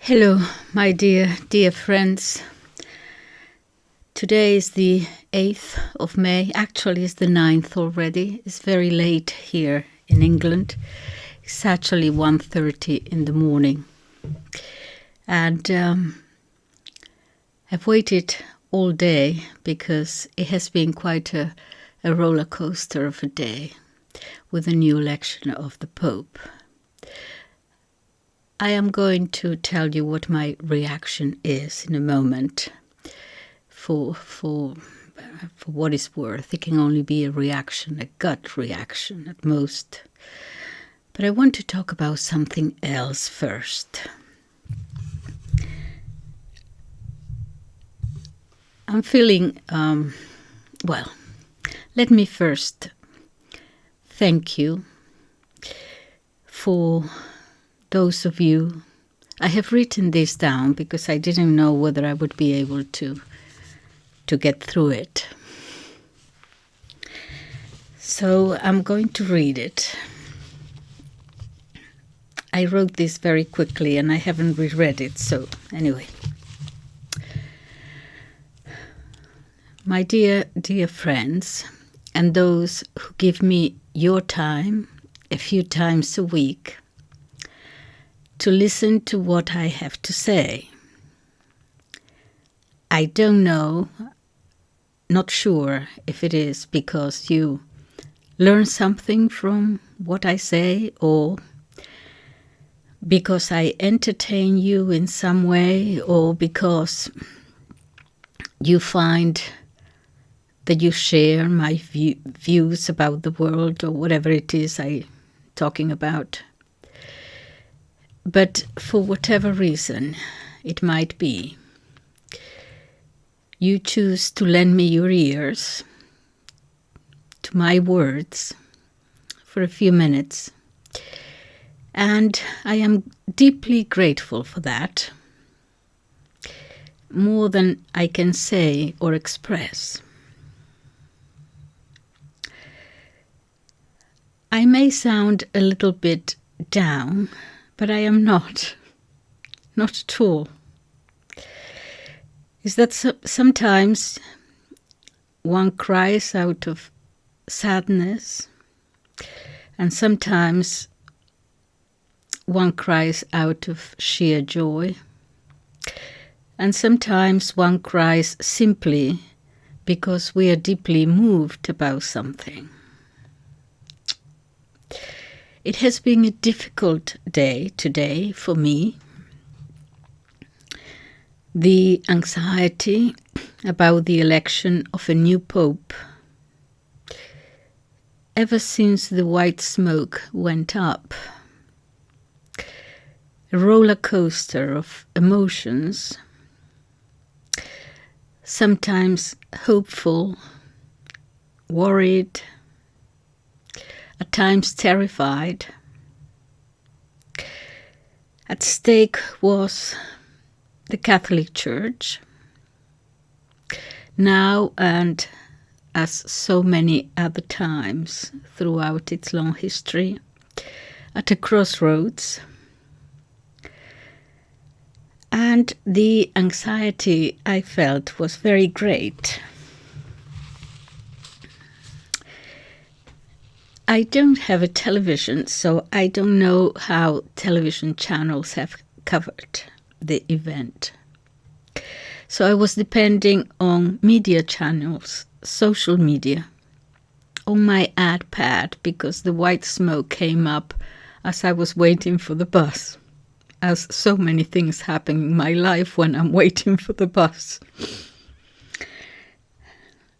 Hello, my dear friends. Today is the 8th of May. Actually, it's the 9th already. It's very late here in England. It's actually 1:30 in the morning. And I've waited all day because it has been quite a roller coaster of a day with the new election of the Pope. I am going to tell you what my reaction is in a moment. For what it's worth, it can only be a reaction, a gut reaction at most. But I want to talk about something else first. I'm feeling, let me first thank you for those of you. I have written this down because I didn't know whether I would be able to get through it. So I'm going to read it. I wrote this very quickly and I haven't reread it, so anyway. My dear friends, and those who give me your time a few times a week to listen to what I have to say. I don't know, not sure if it is because you learn something from what I say or because I entertain you in some way or because you find that you share my views about the world or whatever it is I'm talking about. But for whatever reason it might be, you choose to lend me your ears to my words for a few minutes. And I am deeply grateful for that, more than I can say or express. I may sound a little bit down, but I am not at all. Is that sometimes one cries out of sadness and sometimes one cries out of sheer joy and sometimes one cries simply because we are deeply moved about something. It has been a difficult day today for me. The anxiety about the election of a new pope, ever since the white smoke went up, a roller coaster of emotions, sometimes hopeful, worried, at times terrified. At stake was the Catholic Church, now and as so many other times throughout its long history, at a crossroads. And the anxiety I felt was very great. I don't have a television, so I don't know how television channels have covered the event. So I was depending on media channels, social media, on my iPad because the white smoke came up as I was waiting for the bus, as so many things happen in my life when I'm waiting for the bus.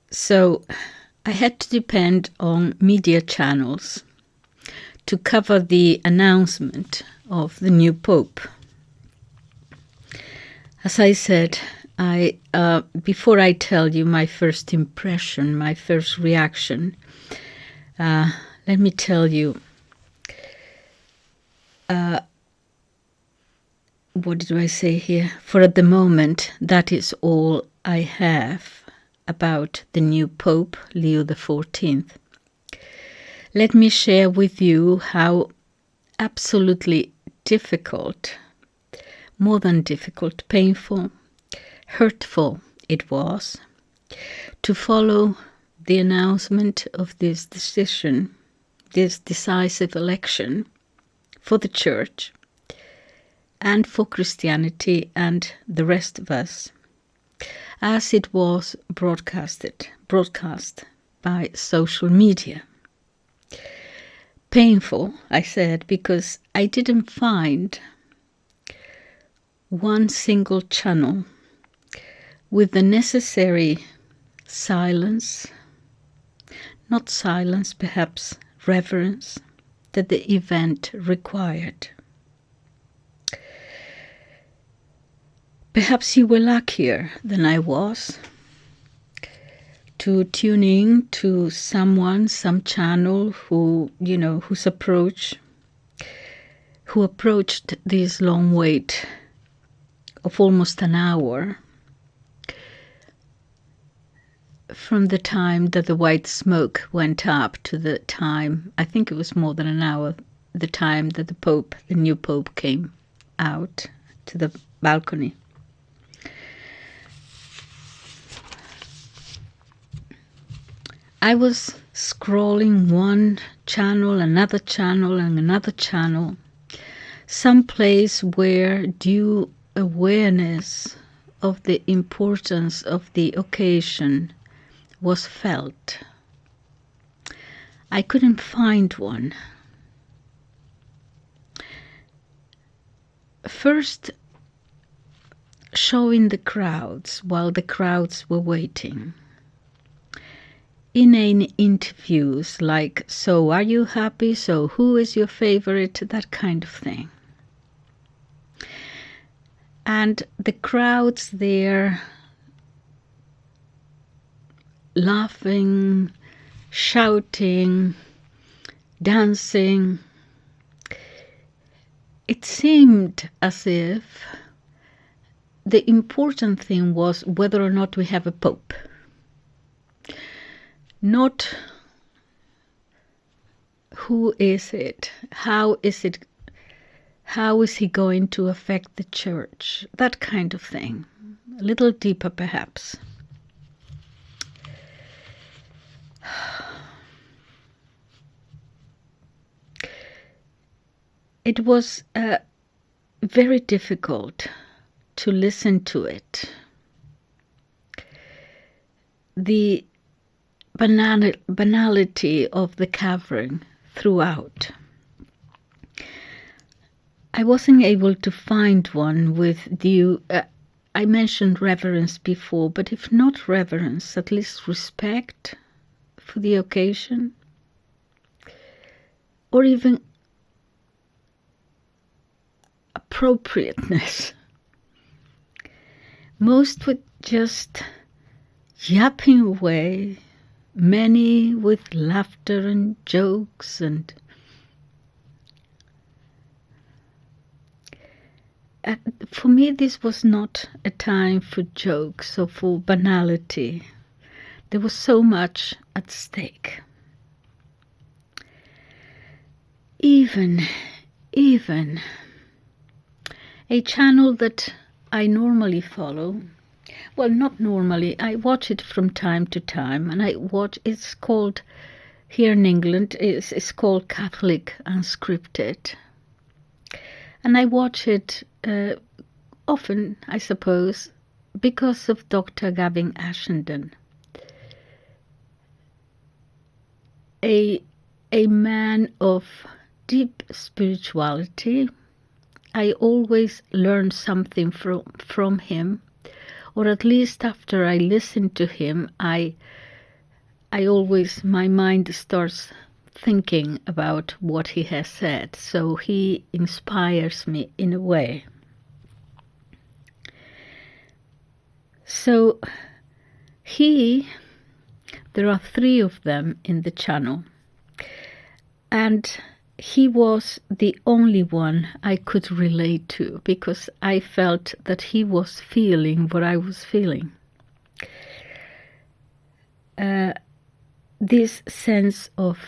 So I had to depend on media channels to cover the announcement of the new Pope. As I said, before I tell you my first impression, my first reaction, let me tell you what did I say here? For at the moment, that is all I have about the new Pope, Leo XIV. Let me share with you how absolutely difficult more than difficult, painful, hurtful it was to follow the announcement of this decision, this decisive election for the church and for Christianity and the rest of us, as it was broadcast by social media. Painful, I said, because I didn't find one single channel with the necessary silence, not silence, perhaps reverence, that the event required. Perhaps you were luckier than I was to tune in to some channel who approached this long wait of almost an hour from the time that the white smoke went up to the time, I think it was more than an hour, the time that the new Pope came out to the balcony. I was scrolling one channel, another channel, and another channel, some place where due awareness of the importance of the occasion was felt. I couldn't find one. First, showing the crowds while the crowds were waiting. Inane interviews like, so are you happy? So who is your favorite? That kind of thing. And the crowds there laughing, shouting, dancing. It seemed as if the important thing was whether or not we have a pope. Not who is it, how is he going to affect the church, that kind of thing, a little deeper perhaps. It was very difficult to listen to it. The banality of the covering throughout. I wasn't able to find one with due, I mentioned reverence before, but if not reverence, at least respect for the occasion, or even appropriateness. Most were just yapping away, many with laughter and jokes, and for me this was not a time for jokes or for banality. There was so much at stake. Even a channel that I normally follow, well, not normally, I watch it from time to time, and it's called, here in England, it's called Catholic Unscripted. And I watch it often, I suppose, because of Dr. Gavin Ashenden. A man of deep spirituality. I always learn something from him, or at least after I listen to him, my mind starts thinking about what he has said. So he inspires me in a way. So there are 3 of them in the channel, and he was the only one I could relate to, because I felt that he was feeling what I was feeling. This sense of,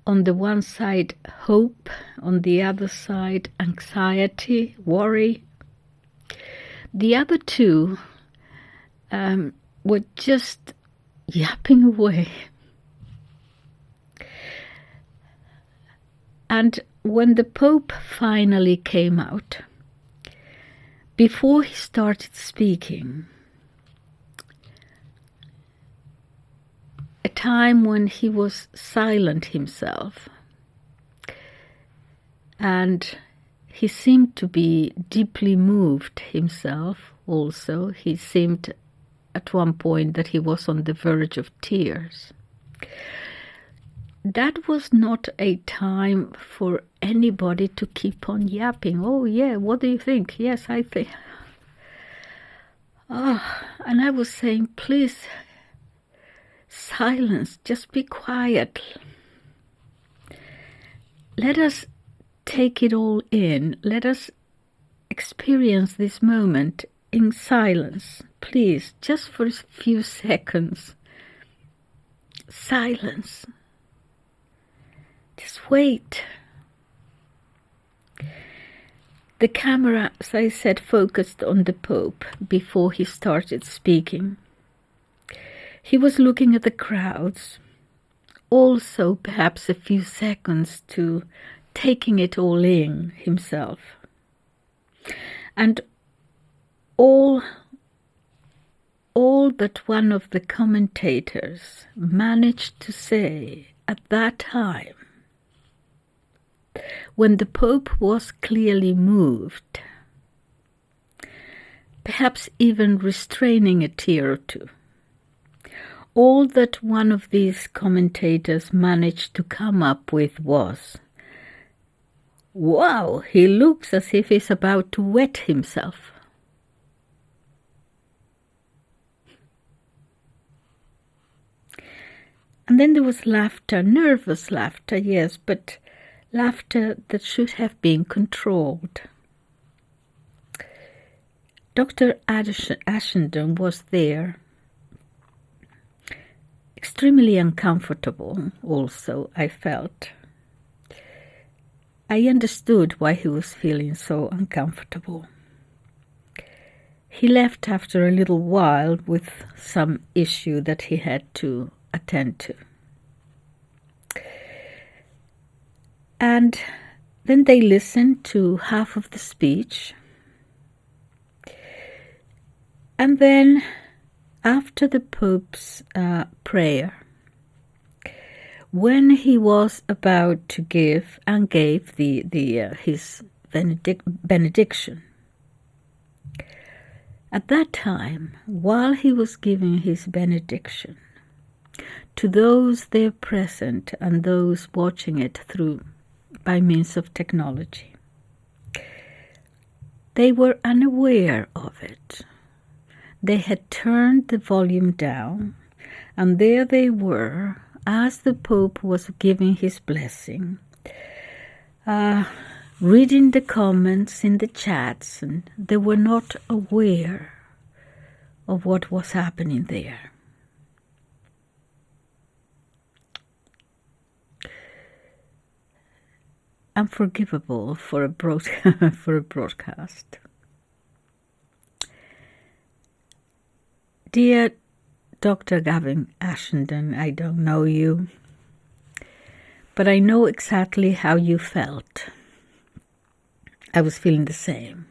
on the one side, hope, on the other side, anxiety, worry, The other two were just yapping away. And when the Pope finally came out, before he started speaking, a time when he was silent himself, and he seemed to be deeply moved himself also. He seemed at one point that he was on the verge of tears. That was not a time for anybody to keep on yapping. Oh, yeah, what do you think? Yes, I think. And I was saying, please, silence, just be quiet. Let us take it all in. Let us experience this moment in silence. Please, just for a few seconds. Silence. Just wait. The camera, as I said, focused on the Pope before he started speaking. He was looking at the crowds, also perhaps a few seconds to taking it all in himself. And all that one of the commentators managed to say at that time, when the Pope was clearly moved, perhaps even restraining a tear or two, all that one of these commentators managed to come up with was, wow, he looks as if he's about to wet himself. And then there was laughter, nervous laughter, yes, but laughter that should have been controlled. Dr. Ashenden was there, extremely uncomfortable also, I felt. I understood why he was feeling so uncomfortable. He left after a little while with some issue that he had to attend to. And then they listened to half of the speech. And then, after the Pope's prayer, when he was about to give and gave his benediction, at that time, while he was giving his benediction to those there present and those watching it by means of technology, they were unaware of it. They had turned the volume down, and there they were, as the Pope was giving his blessing, reading the comments in the chats, and they were not aware of what was happening there. Unforgivable for a broadcast. Dear Dr. Gavin Ashenden, I don't know you, but I know exactly how you felt. I was feeling the same.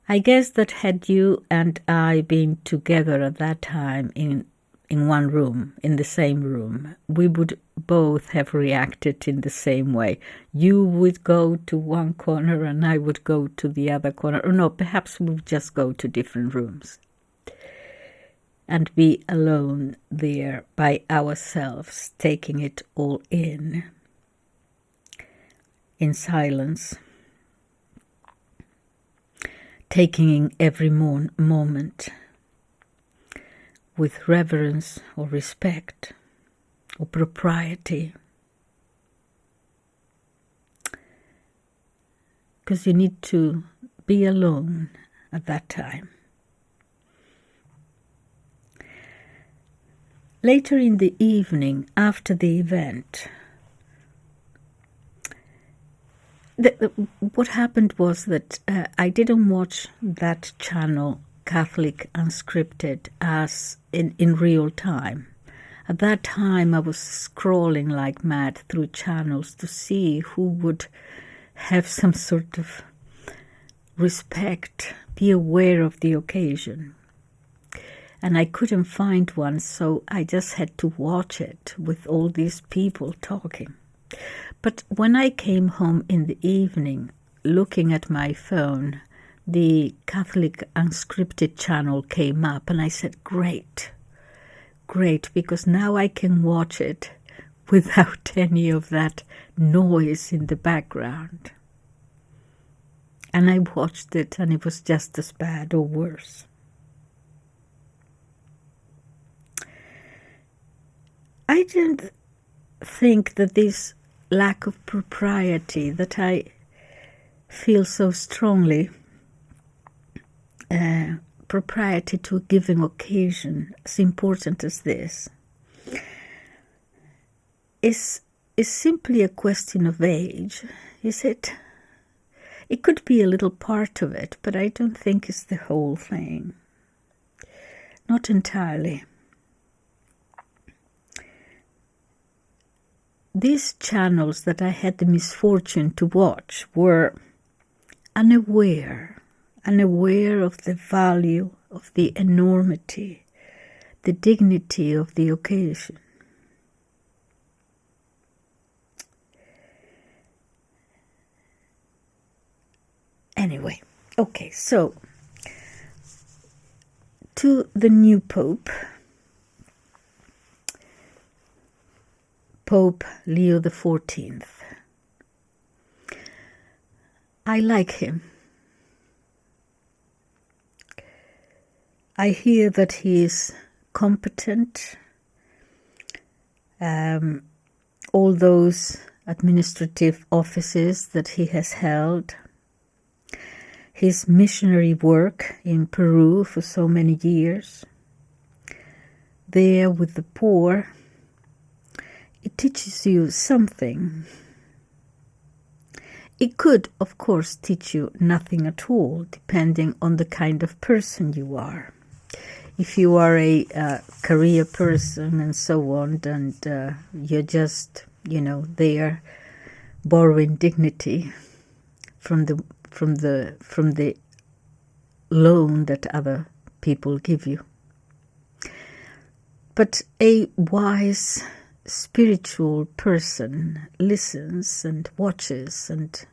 I guess that had you and I been together at that time in one room, in the same room, we would both have reacted in the same way. You would go to one corner and I would go to the other corner. Or no, perhaps we would just go to different rooms and be alone there by ourselves, taking it all in silence, taking in every moment with reverence or respect or propriety. Because you need to be alone at that time. Later in the evening, after the event, what happened was that I didn't watch that channel, Catholic Unscripted, as in real time. At that time, I was scrolling like mad through channels to see who would have some sort of respect, be aware of the occasion. And I couldn't find one, so I just had to watch it with all these people talking. But when I came home in the evening, looking at my phone, the Catholic Unscripted channel came up, and I said, great, because now I can watch it without any of that noise in the background. And I watched it, and it was just as bad or worse. I didn't think that this lack of propriety that I feel so strongly, propriety to a given occasion, as important as this, is simply a question of age. Is it? It could be a little part of it, but I don't think it's the whole thing. Not entirely. These channels that I had the misfortune to watch were unaware of the value, of the enormity, the dignity of the occasion. Anyway, okay, so to the new Pope, Pope Leo XIV. I like him. I hear that he is competent. All those administrative offices that he has held, his missionary work in Peru for so many years, there with the poor, it teaches you something. It could, of course, teach you nothing at all, depending on the kind of person you are. If you are a career person and so on, and you're just, there borrowing dignity from the loan that other people give you. But a wise spiritual person listens and watches and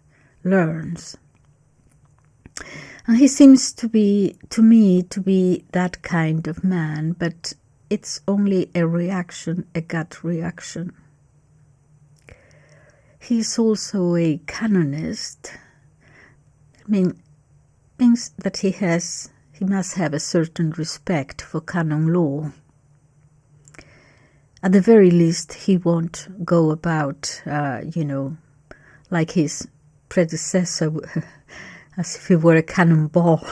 learns. And he seems to me to be that kind of man, but it's only a reaction, a gut reaction. He's also a canonist. Means that he must have a certain respect for canon law. At the very least, he won't go about, like his predecessor, as if he were a cannonball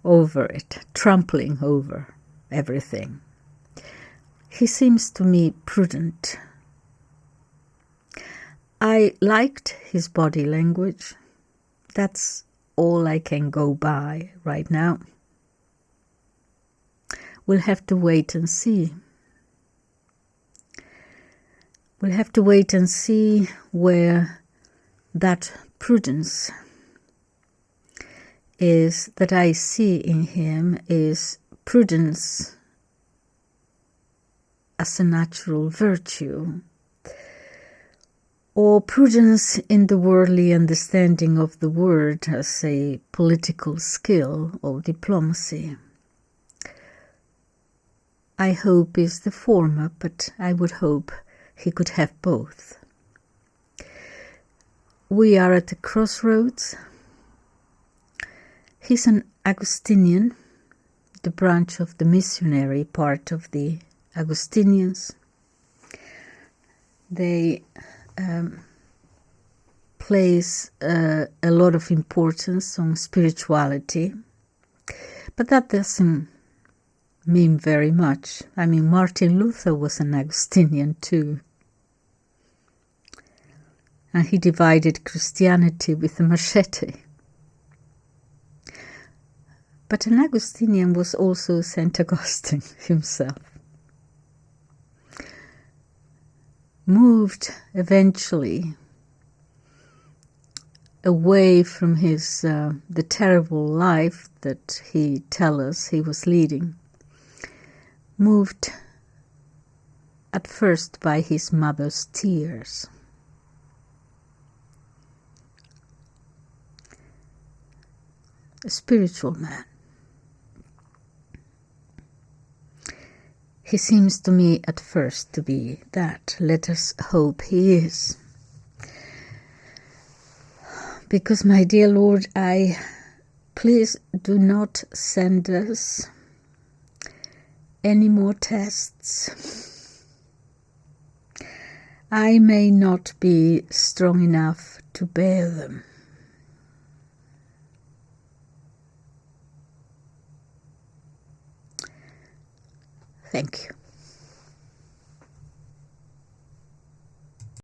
over it, trampling over everything. He seems to me prudent. I liked his body language. That's all I can go by right now. We'll have to wait and see. We'll have to wait and see where that prudence is that I see in him is prudence as a natural virtue, or prudence in the worldly understanding of the word as a political skill or diplomacy. I hope is the former, but I would hope he could have both. We are at the crossroads. He's an Augustinian, the branch of the missionary part of the Augustinians. They place a lot of importance on spirituality, but that doesn't mean very much. Martin Luther was an Augustinian too. and he divided Christianity with a machete. But an Augustinian was also St. Augustine himself. Moved eventually away from his the terrible life that he tells us he was leading, moved at first by his mother's tears. A spiritual man. He seems to me at first to be that. Let us hope he is. Because, my dear Lord, please do not send us any more tests. I may not be strong enough to bear them. Thank you.